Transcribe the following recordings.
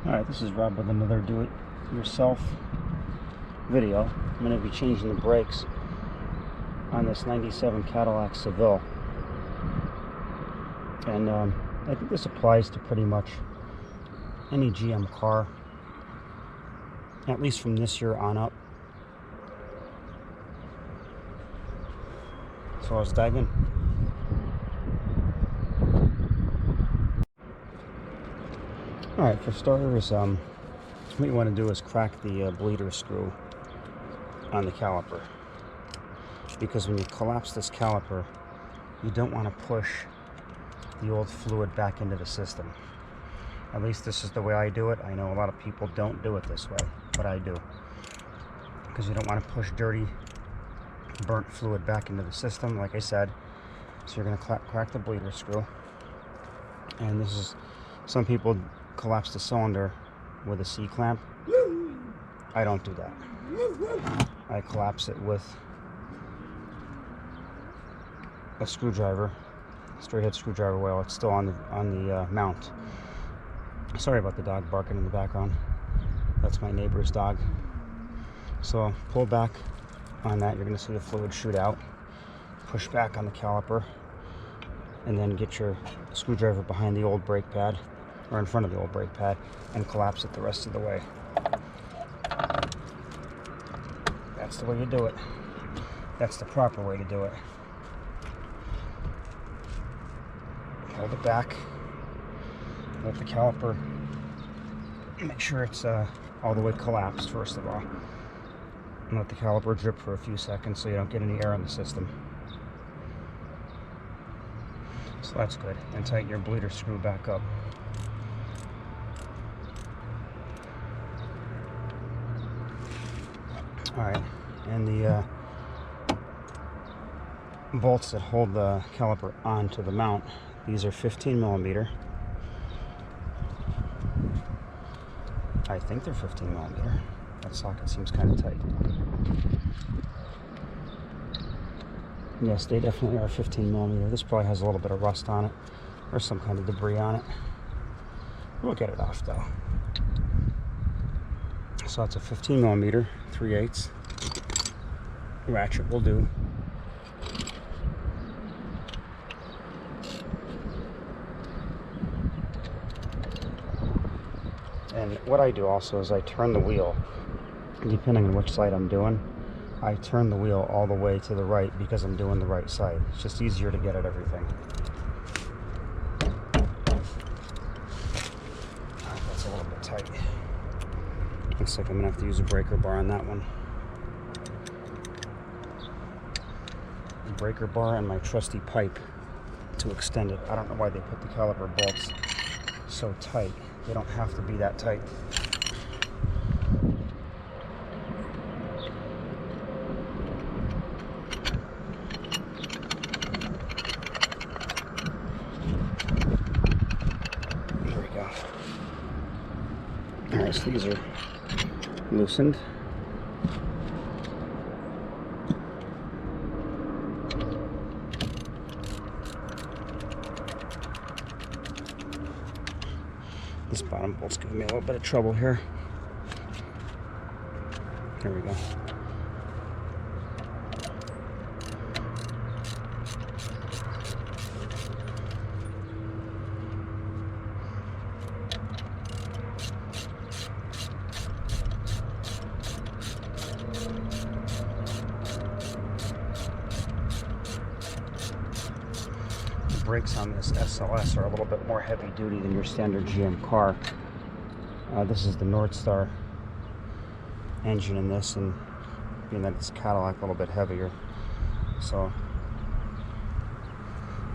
Alright, this is Rob with another do-it-yourself video. I'm going to be changing the brakes on this 97 Cadillac Seville. And I think this applies to pretty much any GM car, at least from this year on up. So let's dive in. Alright, for starters, what you want to do is crack the bleeder screw on the caliper, because when you collapse this caliper, you don't want to push the old fluid back into the system. At least this is the way I do it. I know a lot of people don't do it this way, but I do, because you don't want to push dirty, burnt fluid back into the system, like I said. So you're going to crack the bleeder screw, and this is, some people collapse the cylinder with a C-clamp. I don't do that. I collapse it with a screwdriver, straight head screwdriver while it's still on the mount. Sorry about the dog barking in the background. That's my neighbor's dog. So pull back on that. You're going to see the fluid shoot out. Push back on the caliper, and then get your screwdriver behind the old brake pad, or in front of the old brake pad, and collapse it the rest of the way. That's the way you do it. That's the proper way to do it. Hold it back. Let the caliper, make sure it's all the way collapsed first of all. And let the caliper drip for a few seconds so you don't get any air in the system. So that's good. And tighten your bleeder screw back up. Alright, and the bolts that hold the caliper onto the mount, these are 15mm. I think they're 15mm. That socket seems kind of tight. Yes, they definitely are 15mm. This probably has a little bit of rust on it, or some kind of debris on it. We'll get it off though. So it's a 15mm, 3/8 ratchet will do. And what I do also is I turn the wheel, depending on which side I'm doing. I turn the wheel all the way to the right because I'm doing the right side. It's just easier to get at everything. That's a little bit tight. Looks like I'm gonna have to use a breaker bar on that one. A breaker bar and my trusty pipe to extend it. I don't know why they put the caliper bolts so tight. They don't have to be that tight. There we go. Alright, so these are loosened. This bottom bolt's giving me a little bit of trouble here. There we go. Brakes on this SLS are a little bit more heavy duty than your standard GM car. This is the North Star engine in this, and being that it's Cadillac, a little bit heavier, so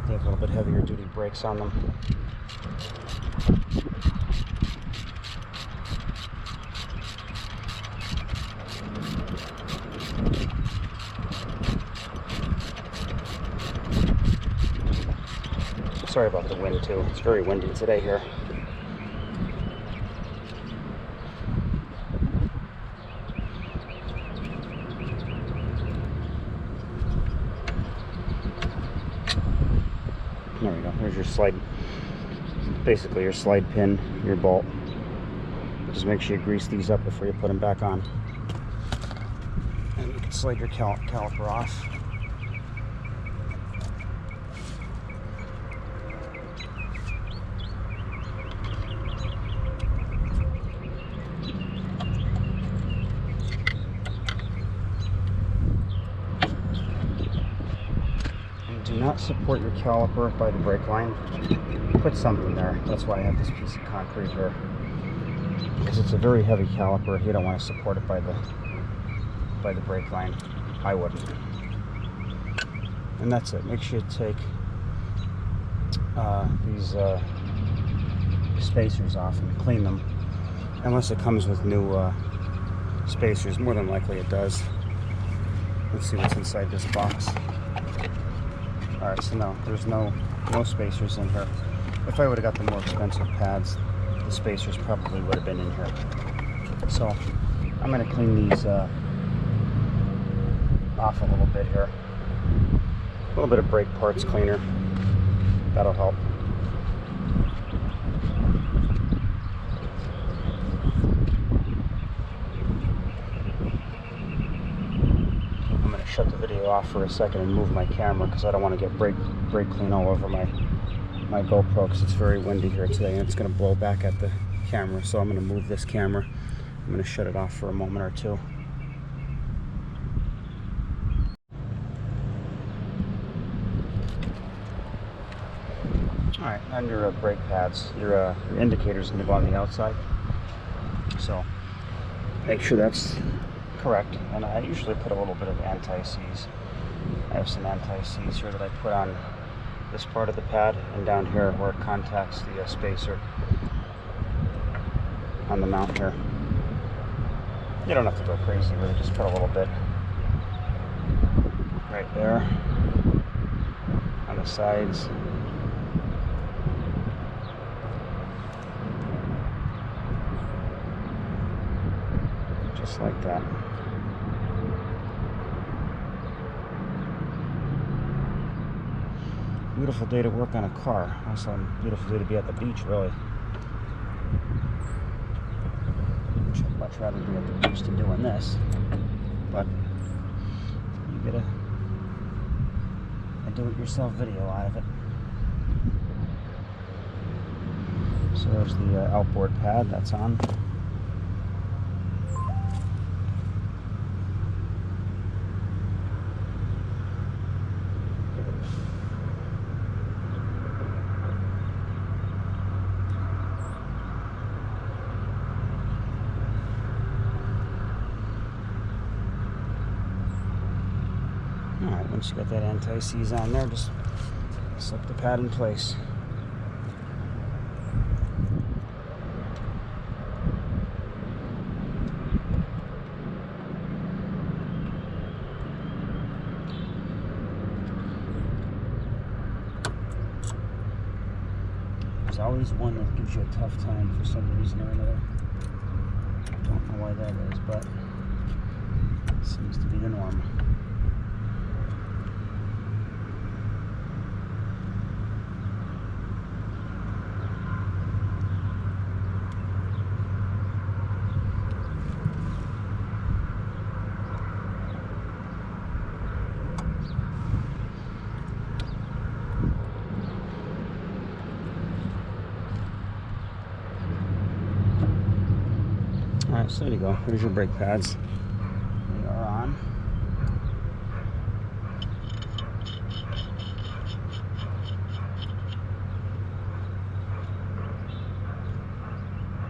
they have a little bit heavier duty brakes on them. Sorry about the wind too. It's very windy today here. There we go. Here's your slide, basically your slide pin, your bolt. Just make sure you grease these up before you put them back on. And you can slide your caliper off. Do not support your caliper by the brake line. Put something there. That's why I have this piece of concrete here. Because it's a very heavy caliper. You don't want to support it by the brake line. I wouldn't. And that's it. Make sure you take these spacers off and clean them. Unless it comes with new spacers. More than likely it does. Let's see what's inside this box. Alright, so no, there's no spacers in here. If I would have got the more expensive pads, the spacers probably would have been in here. So, I'm going to clean these off a little bit here. A little bit of brake parts cleaner. That'll help. Shut the video off for a second and move my camera because I don't want to get brake clean all over my GoPro because it's very windy here today and it's going to blow back at the camera. So I'm going to move this camera. I'm going to shut it off for a moment or two. Alright, on your brake pads, your indicator is going to go on the outside. So make sure that's correct, and I usually put a little bit of anti-seize. I have some anti-seize here that I put on this part of the pad and down here where it contacts the spacer on the mount here. You don't have to go crazy, really, just put a little bit right there on the sides. Just like that. Beautiful day to work on a car. Also a beautiful day to be at the beach, really. I'd much rather be at the beach than doing this. But you get a do-it-yourself video out of it. So there's the outboard pad that's on. Alright, once you got that anti-seize on there, just slip the pad in place. There's always one that gives you a tough time for some reason or another. Don't know why that is, but it seems to be the norm. Alright, so there you go. There's your brake pads. They are on.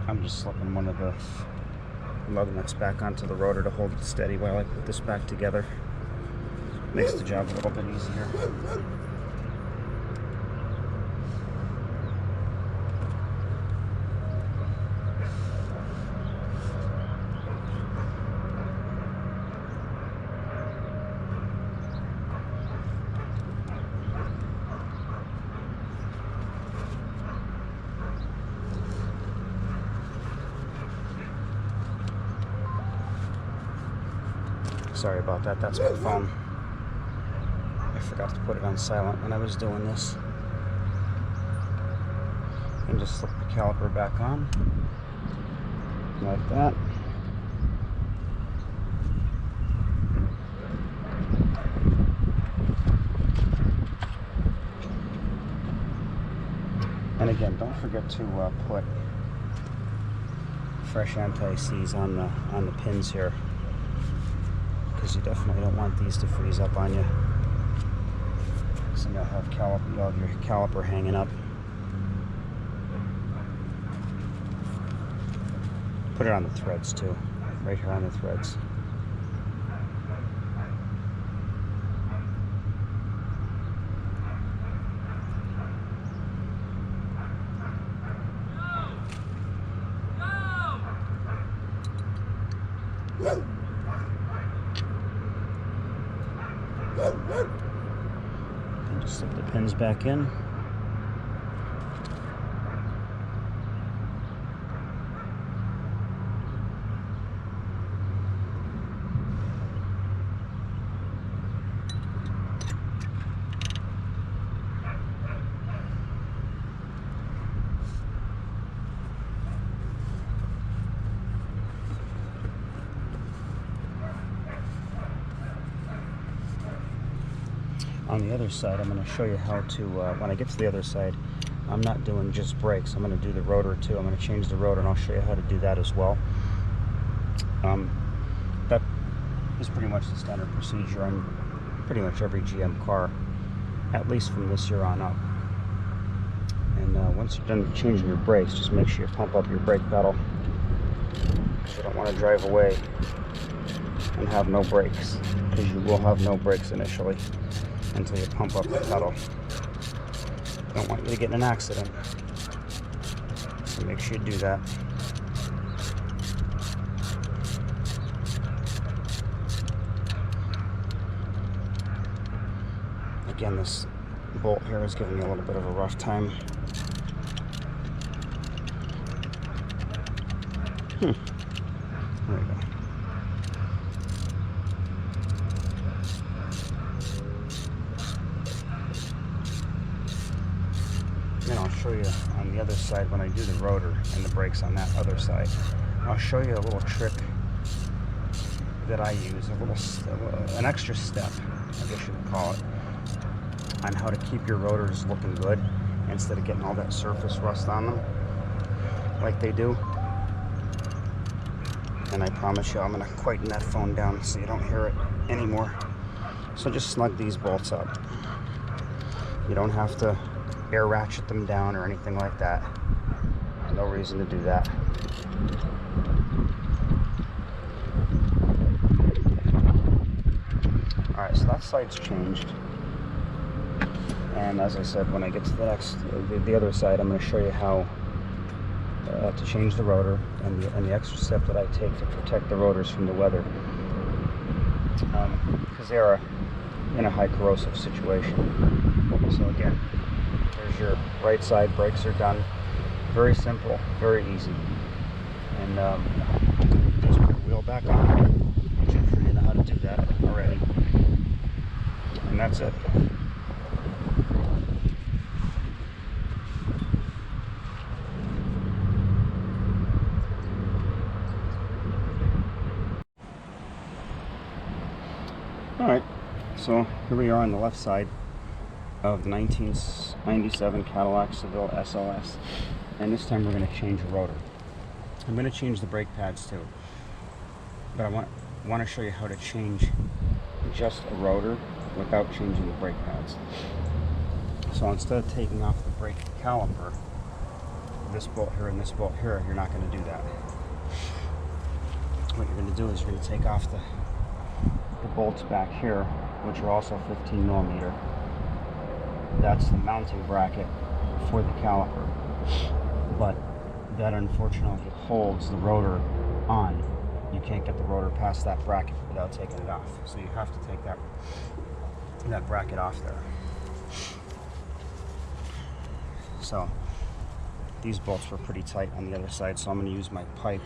I'm just slipping one of the lug nuts back onto the rotor to hold it steady while I put this back together. Makes the job a little bit easier. Sorry about that, that's my phone. I forgot to put it on silent when I was doing this. And just slip the caliper back on. like that. And again, don't forget to put fresh anti-seize on the pins here, because you definitely don't want these to freeze up on you. So you'll have your caliper hanging up. Put it on the threads too, right here on the threads. And just slip the pins back in. On the other side, I'm going to show you how to, when I get to the other side, I'm not doing just brakes. I'm going to do the rotor too. I'm going to change the rotor, and I'll show you how to do that as well. That is pretty much the standard procedure on pretty much every GM car, at least from this year on up. And once you're done changing your brakes, just make sure you pump up your brake pedal, because you don't want to drive away and have no brakes, because you will have no brakes initially until you pump up the pedal. Don't want you to get in an accident, so make sure you do that. Again, this bolt here is giving me a little bit of a rough time. There we go. Then I'll show you on the other side when I do the rotor and the brakes on that other side. I'll show you a little trick that I use, an extra step, I guess you would call it, on how to keep your rotors looking good instead of getting all that surface rust on them like they do. And I promise you I'm going to quieten that phone down so you don't hear it anymore. So just snug these bolts up. You don't have to air ratchet them down or anything like that. There's no reason to do that. Alright, so that side's changed. And as I said, when I get to the other side, I'm going to show you how to change the rotor and the extra step that I take to protect the rotors from the weather, because they are in a high corrosive situation. So again, there's your right side. Brakes are done. Very simple, very easy. And just put the wheel back on, which I'm sure you know how to do that already. And that's it. Alright, so here we are on the left side of the 1997 Cadillac Seville SLS, and this time we're going to change the rotor. I'm going to change the brake pads too, but I want to show you how to change just a rotor without changing the brake pads. So instead of taking off the brake caliper, this bolt here and this bolt here, you're not going to do that. What you're going to do is you're going to take off the bolts back here, which are also 15 millimeter. That's the mounting bracket for the caliper, but that unfortunately holds the rotor on. You can't get the rotor past that bracket without taking it off, so you have to take that bracket off there. So these bolts were pretty tight on the other side, so I'm going to use my pipe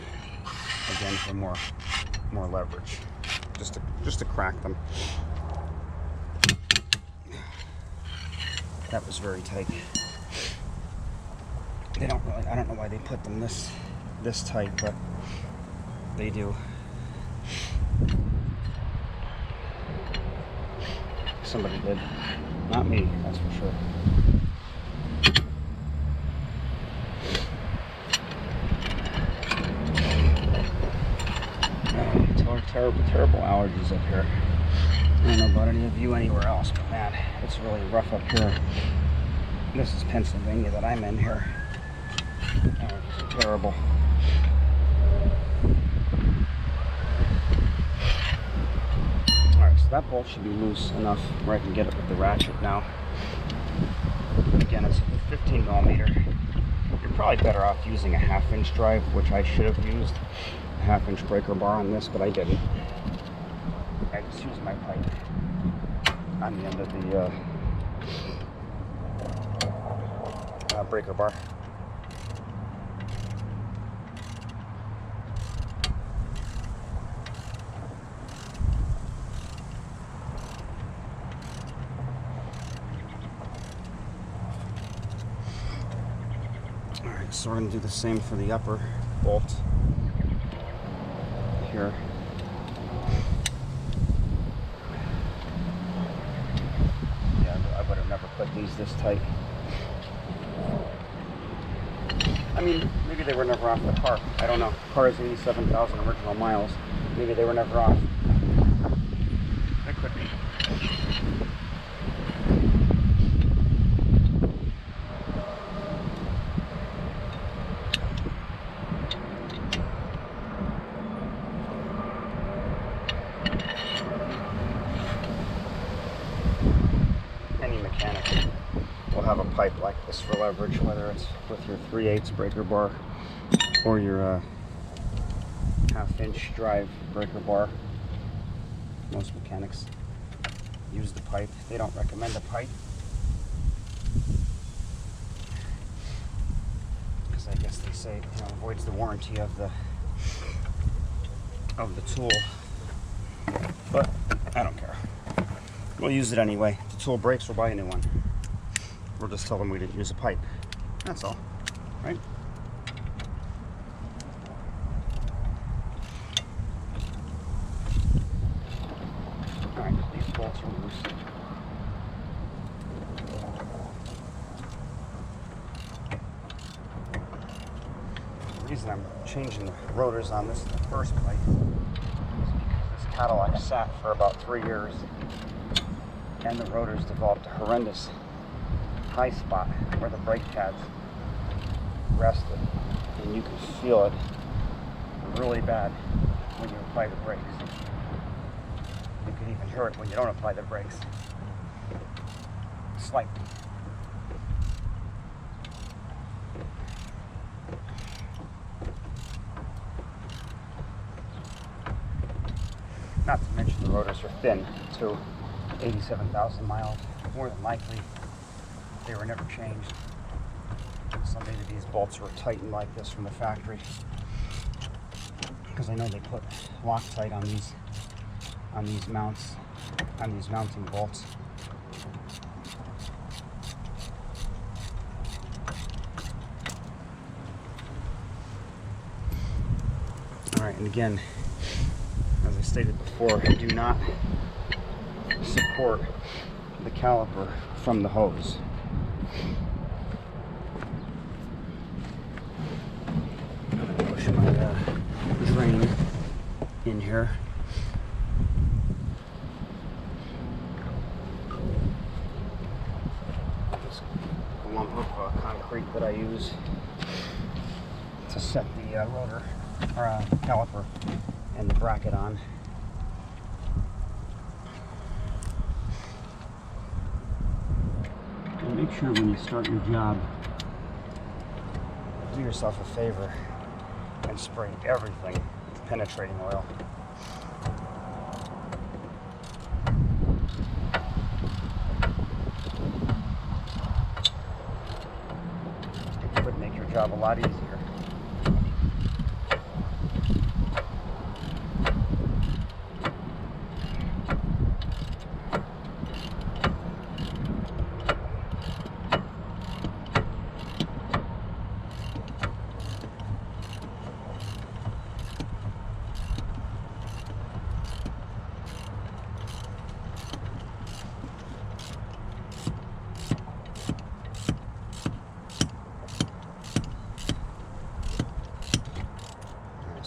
again for more leverage, just to crack them. That was very tight. I don't know why they put them this tight, but They do. Somebody did. Not me, that's for sure. Terrible allergies up here. I don't know about any of you anywhere else, but man, it's really rough up here. This is Pennsylvania that I'm in here. Allergies are terrible. Alright, so that bolt should be loose enough where I can get it with the ratchet now. Again, it's a 15 millimeter. You're probably better off using a 1/2 inch drive, which I should have used. 1/2 inch breaker bar on this, but I didn't. I just used my pipe on the end of the breaker bar. Alright, so we're going to do the same for the upper bolt here. Yeah, I would have never put these this tight. I mean, maybe they were never off the car. I don't know. The car has 87,000 original miles. Maybe they were never off. It could be. Have a pipe like this for leverage, whether it's with your 3/8 breaker bar or your 1/2 inch drive breaker bar. Most mechanics use the pipe. They don't recommend a pipe because I guess they say, you know, avoids the warranty of the tool, but I don't care. We'll use it anyway. If the tool breaks, we'll buy a new one. We'll just tell them we didn't use a pipe. That's all, right? All right, these bolts are loose. The reason I'm changing the rotors on this in the first place is because this Cadillac sat for about 3 years, and the rotors developed a horrendous high spot where the brake pads rested, and you can feel it really bad when you apply the brakes. You can even hear it when you don't apply the brakes. Slightly. Not to mention the rotors are thin too. 87,000 miles, more than likely. They were never changed. So maybe these bolts were tightened like this from the factory, because I know they put Loctite on these mounts, on these mounting bolts. All right, and again, as I stated before, do not support the caliper from the hose. Push my drain in here. This lump of concrete that I use to set the rotor or caliper and the bracket on. And make sure when you start your job, do yourself a favor and spray everything with penetrating oil. It would make your job a lot easier.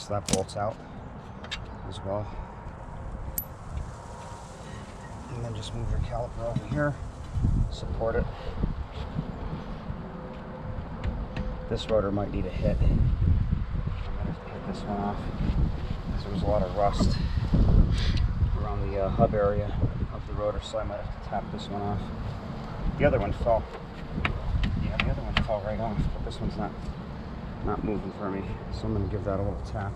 so that bolts out as well. And then just move your caliper over here, support it. This rotor might need a hit. I might have to hit this one off because there was a lot of rust around the hub area of the rotor, so I might have to tap this one off. The other one fell. Yeah, the other one fell right off, but this one's not moving for me, so I'm going to give that a little tap.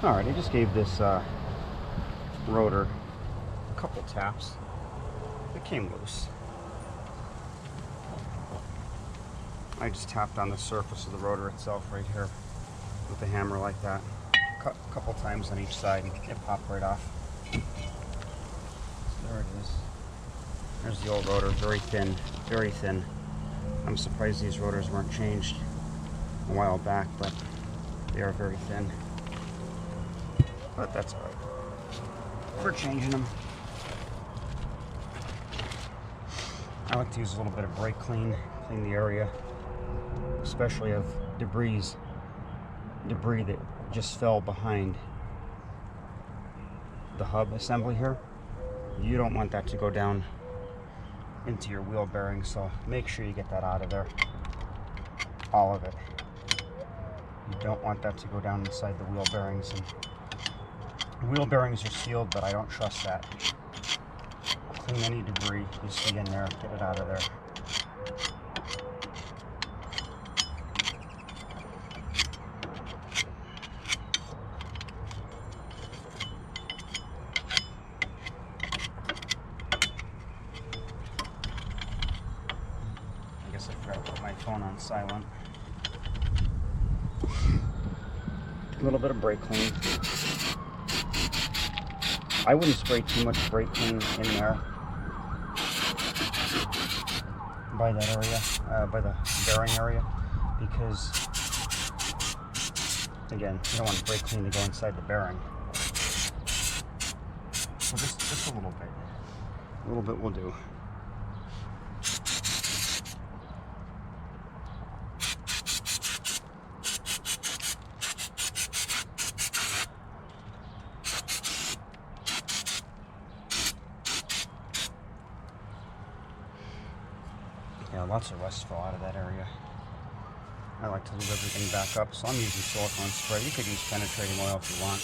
Alright, I just gave this rotor a couple taps. It came loose. I just tapped on the surface of the rotor itself right here with the hammer like that. A couple times on each side and it popped right off. So there it is. There's the old rotor, very thin, very thin. I'm surprised these rotors weren't changed a while back, but they are very thin. But that's alright. We're changing them. I like to use a little bit of brake clean the area, especially of debris that just fell behind the hub assembly here. You don't want that to go down into your wheel bearing, so make sure you get that out of there. All of it. You don't want that to go down inside the wheel bearings. And the wheel bearings are sealed, but I don't trust that. Clean any debris you see in there, get it out of there. I guess I forgot to put my phone on silent. A little bit of brake clean. I wouldn't spray too much brake clean in there by that area, by the bearing area, because again, you don't want brake clean to go inside the bearing. So just a little bit. A little bit will do. Yeah, lots of rust fell out of that area. I like to leave everything back up, so I'm using silicone spray. You could use penetrating oil if you want.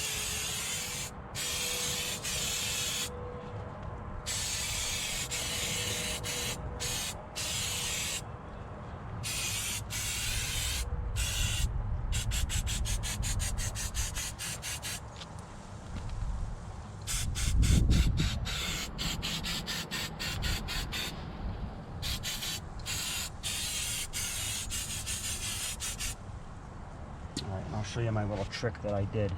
I'll show you my little trick that I did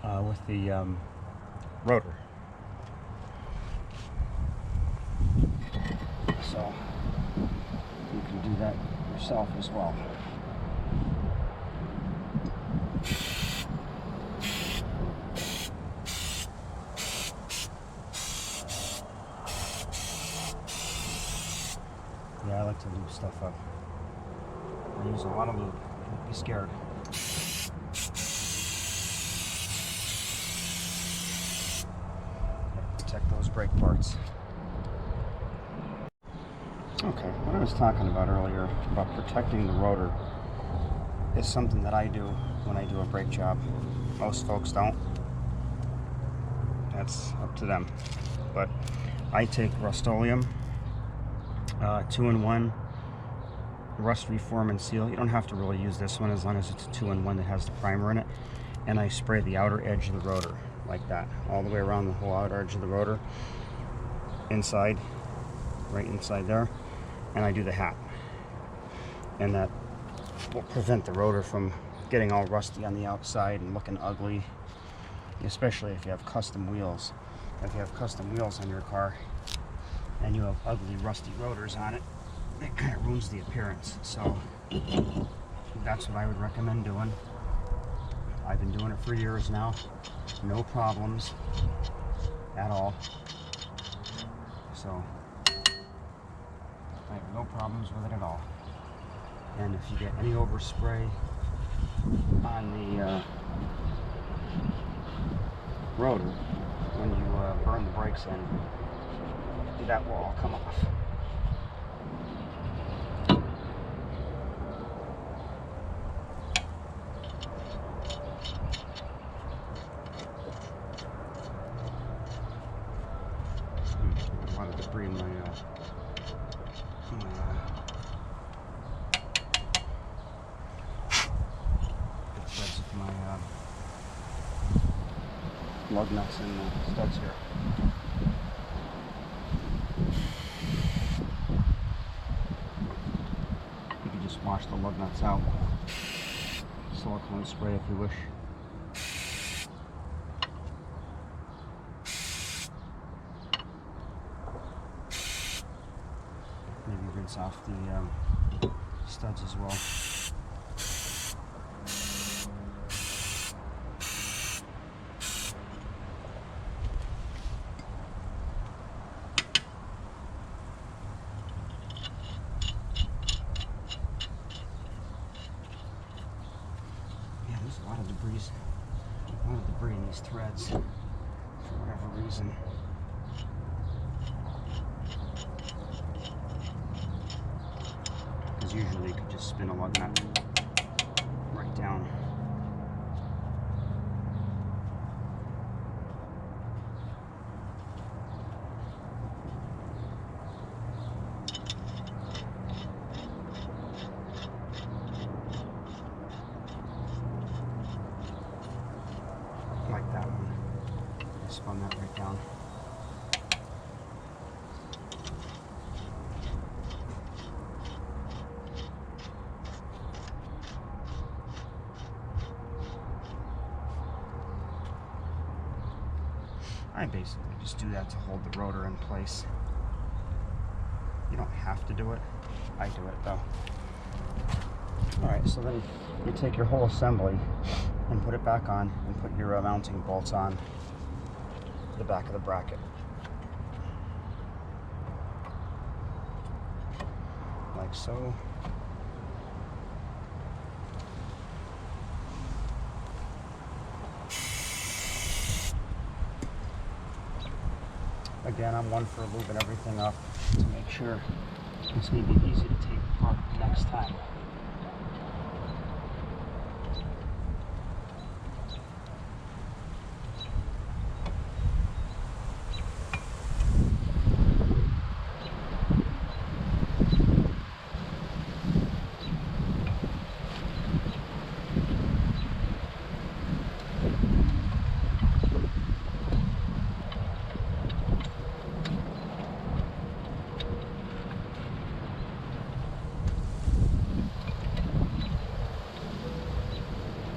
with the rotor. So you can do that yourself as well. Yeah, I like to lube stuff up. I use a lot of lube. Don't be scared. Protect those brake parts. Okay, what I was talking about earlier about protecting the rotor is something that I do when I do a brake job. Most folks don't. That's up to them. But I take Rust-Oleum 2-in-1 rust reform and seal. You don't have to really use this one as long as it's a 2-in-1 that has the primer in it. And I spray the outer edge of the rotor like that, all the way around the whole outer edge of the rotor, inside, right inside there. And I do the hat, and that will prevent the rotor from getting all rusty on the outside and looking ugly, especially if you have custom wheels. If you have custom wheels on your car and you have ugly rusty rotors on it, it kind of ruins the appearance. So that's what I would recommend doing. I've been doing it for years now, no problems at all. So I have no problems with it at all. And if you get any overspray on the rotor when you burn the brakes in, that will all come off. A lot of debris in my lug nuts and studs here. You can just wash the lug nuts out. Silicone spray if you wish. Maybe rinse off the studs as well. There's a lot of debris in these threads for whatever reason. Because usually you could just spin a lug nut right down. Like that one. I spun that right down. I basically just do that to hold the rotor in place. You don't have to do it. I do it though. Alright, so then you take your whole assembly and put it back on and put your mounting bolts on the back of the bracket. Like so. Again, I'm one for lubing everything up to make sure it's going to be easy to take apart next time.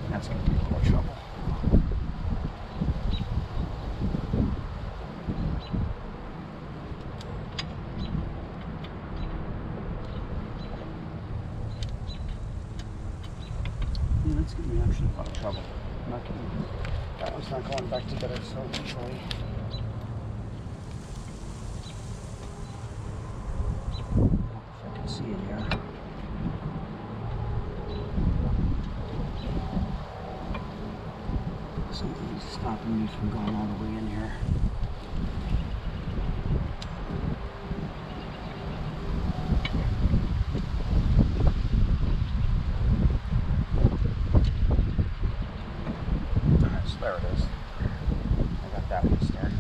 That's going to be a little trouble. Yeah, that's going to be actually a lot of trouble. I'm not kidding. That one's not going back together so easily. If I can see it here. Something's stopping me from going all the way in here. Alright, so there it is. I got that one started.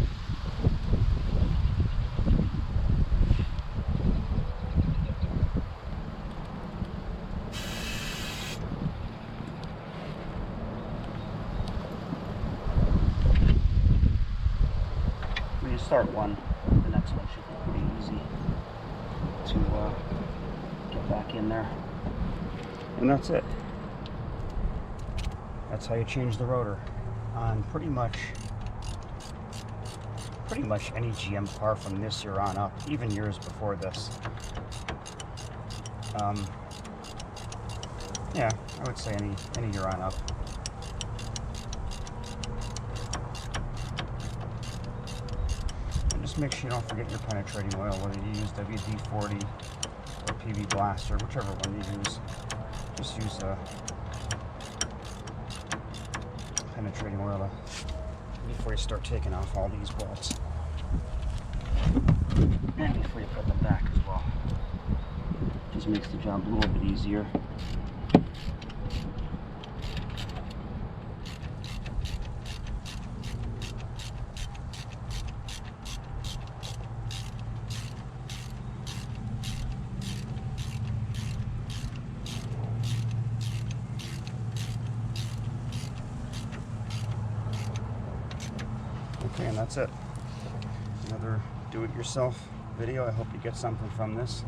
When you start one, the next one should be pretty easy to get back in there. And that's it. That's how you change the rotor on pretty much any GM car from this year on up, even years before this. Yeah, I would say any year on up. And just make sure you don't forget your penetrating oil, whether you use WD-40 PV Blaster, whichever one you use. Just use a penetrating oil before you start taking off all these bolts. And before you put them back as well. Just makes the job a little bit easier. Okay, and that's it. Another do-it-yourself video. I hope you get something from this.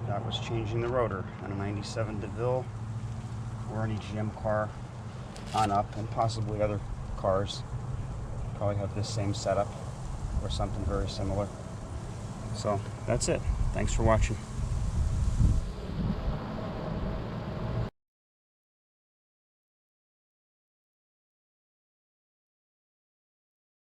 That was changing the rotor on a 97 DeVille or any GM car on up, and possibly other cars probably have this same setup or something very similar. So that's it. Thanks for watching.